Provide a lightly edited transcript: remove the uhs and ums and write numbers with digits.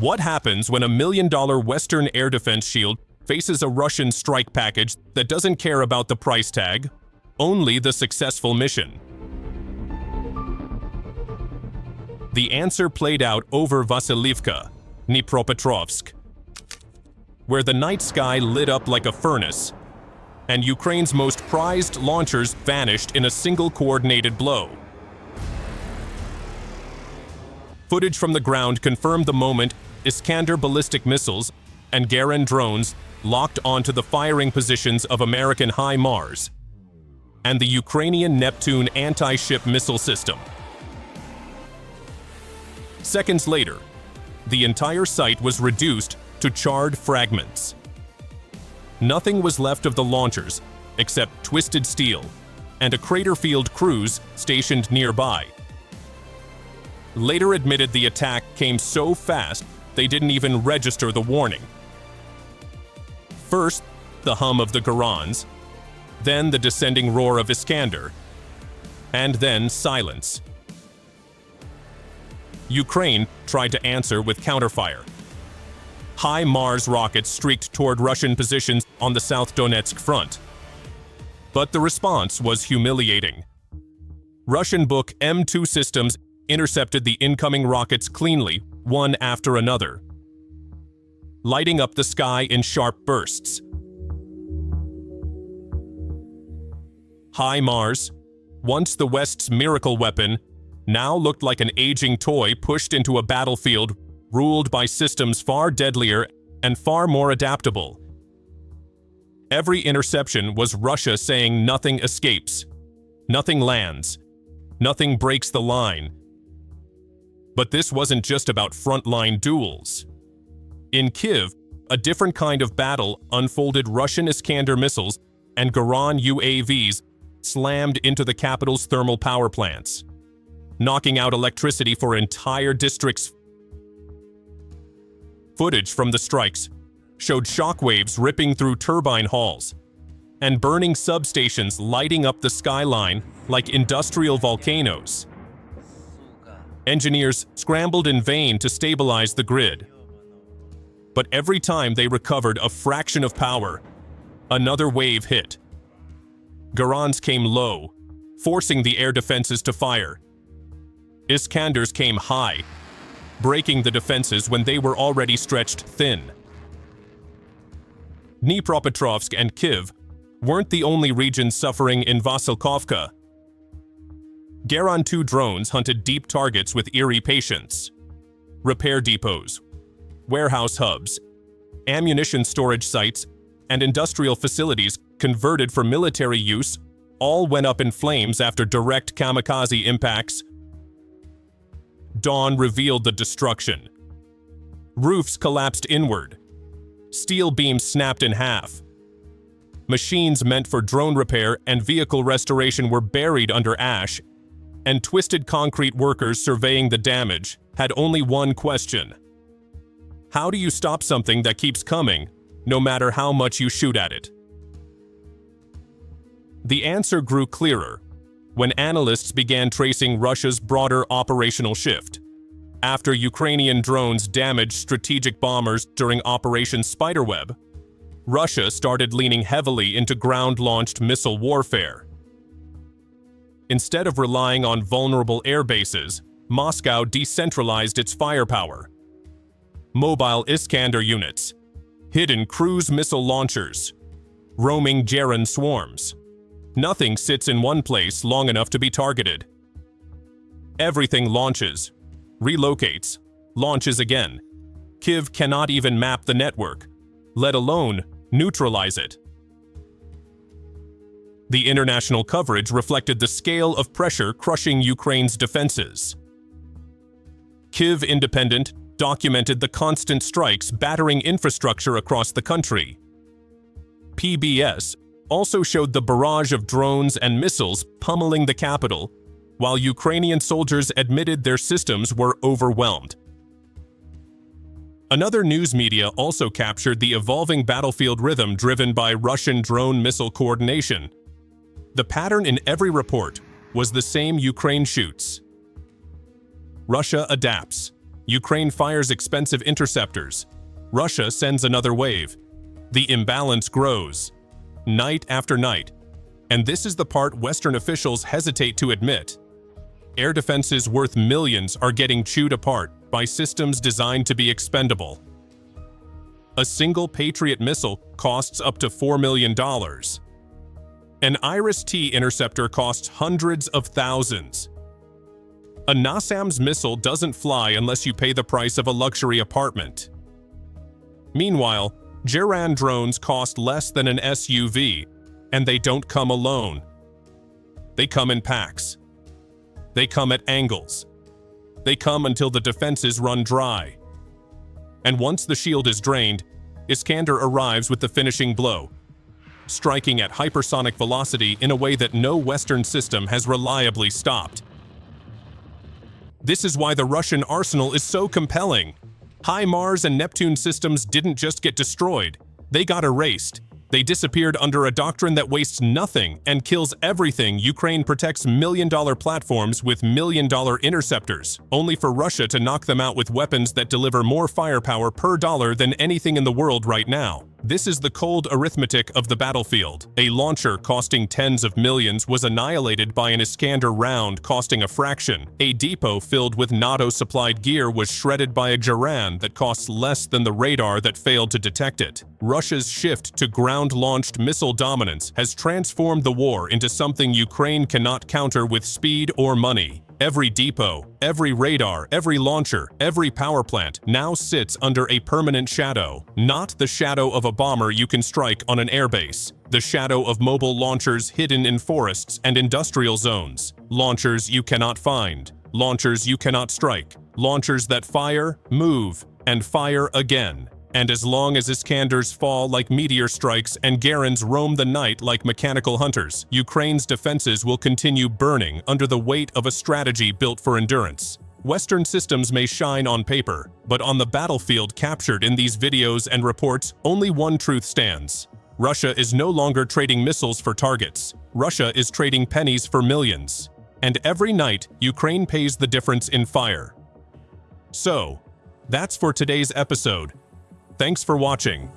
What happens when a $1 million Western air defense shield faces a Russian strike package that doesn't care about the price tag, only the successful mission? The answer played out over Vasilivka, Dnipropetrovsk, where the night sky lit up like a furnace, and Ukraine's most prized launchers vanished in a single coordinated blow. Footage from the ground confirmed the moment Iskander ballistic missiles and Garand drones locked onto the firing positions of American HIMARS and the Ukrainian Neptune anti-ship missile system. Seconds later, the entire site was reduced to charred fragments. Nothing was left of the launchers except twisted steel and a crater-field cruise stationed nearby. Later admitted the attack came so fast they didn't even register the warning. First, the hum of the Garans, then the descending roar of Iskander, and then silence. Ukraine tried to answer with counterfire. HIMARS rockets streaked toward Russian positions on the South Donetsk front. But the response was humiliating. Russian Buk M2 systems intercepted the incoming rockets cleanly, one after another, lighting up the sky in sharp bursts. HIMARS, once the West's miracle weapon, now looked like an aging toy pushed into a battlefield ruled by systems far deadlier and far more adaptable. Every interception was Russia saying nothing escapes, nothing lands, nothing breaks the line. But this wasn't just about frontline duels. In Kyiv, a different kind of battle unfolded. Russian Iskander missiles and Garan UAVs slammed into the capital's thermal power plants, knocking out electricity for entire districts. Footage from the strikes showed shockwaves ripping through turbine halls and burning substations lighting up the skyline like industrial volcanoes. Engineers scrambled in vain to stabilize the grid. But every time they recovered a fraction of power, another wave hit. Garans came low, forcing the air defenses to fire. Iskanders came high, breaking the defenses when they were already stretched thin. Dnipropetrovsk and Kyiv weren't the only regions suffering in Vasilkovka. Garand 2 drones hunted deep targets with eerie patience. Repair depots, warehouse hubs, ammunition storage sites, and industrial facilities converted for military use all went up in flames after direct kamikaze impacts. Dawn revealed the destruction. Roofs collapsed inward. Steel beams snapped in half. Machines meant for drone repair and vehicle restoration were buried under ash, and twisted concrete workers surveying the damage had only one question: how do you stop something that keeps coming, no matter how much you shoot at it? The answer grew clearer when analysts began tracing Russia's broader operational shift. After Ukrainian drones damaged strategic bombers during Operation Spiderweb, Russia started leaning heavily into ground-launched missile warfare. Instead of relying on vulnerable air bases, Moscow decentralized its firepower. Mobile Iskander units, hidden cruise missile launchers, roaming Garand swarms. Nothing sits in one place long enough to be targeted. Everything launches, relocates, launches again. Kyiv cannot even map the network, let alone neutralize it. The international coverage reflected the scale of pressure crushing Ukraine's defenses. Kyiv Independent documented the constant strikes battering infrastructure across the country. PBS also showed the barrage of drones and missiles pummeling the capital, while Ukrainian soldiers admitted their systems were overwhelmed. Another news media also captured the evolving battlefield rhythm driven by Russian drone missile coordination. The pattern in every report was the same: Ukraine shoots, Russia adapts, Ukraine fires expensive interceptors. Russia sends another wave. The imbalance grows, night after night. And this is the part Western officials hesitate to admit. Air defenses worth millions are getting chewed apart by systems designed to be expendable. A single Patriot missile costs up to $4 million. An Iris-T interceptor costs hundreds of thousands. A NASAMS missile doesn't fly unless you pay the price of a luxury apartment. Meanwhile, Iran drones cost less than an SUV, and they don't come alone. They come in packs. They come at angles. They come until the defenses run dry. And once the shield is drained, Iskander arrives with the finishing blow, striking at hypersonic velocity in a way that no Western system has reliably stopped. This is why the Russian arsenal is so compelling. HIMARS and Neptune systems didn't just get destroyed, they got erased. They disappeared under a doctrine that wastes nothing and kills everything. Ukraine protects million-dollar platforms with million-dollar interceptors, only for Russia to knock them out with weapons that deliver more firepower per dollar than anything in the world right now. This is the cold arithmetic of the battlefield. A launcher costing tens of millions was annihilated by an Iskander round costing a fraction. A depot filled with NATO-supplied gear was shredded by a Iran that costs less than the radar that failed to detect it. Russia's shift to ground-launched missile dominance has transformed the war into something Ukraine cannot counter with speed or money. Every depot, every radar, every launcher, every power plant now sits under a permanent shadow. Not the shadow of a bomber you can strike on an airbase. The shadow of mobile launchers hidden in forests and industrial zones. Launchers you cannot find. Launchers you cannot strike. Launchers that fire, move, and fire again. And as long as Iskanders fall like meteor strikes and Garans roam the night like mechanical hunters, Ukraine's defenses will continue burning under the weight of a strategy built for endurance. Western systems may shine on paper, but on the battlefield captured in these videos and reports, only one truth stands. Russia is no longer trading missiles for targets. Russia is trading pennies for millions. And every night, Ukraine pays the difference in fire. So, that's for today's episode. Thanks for watching.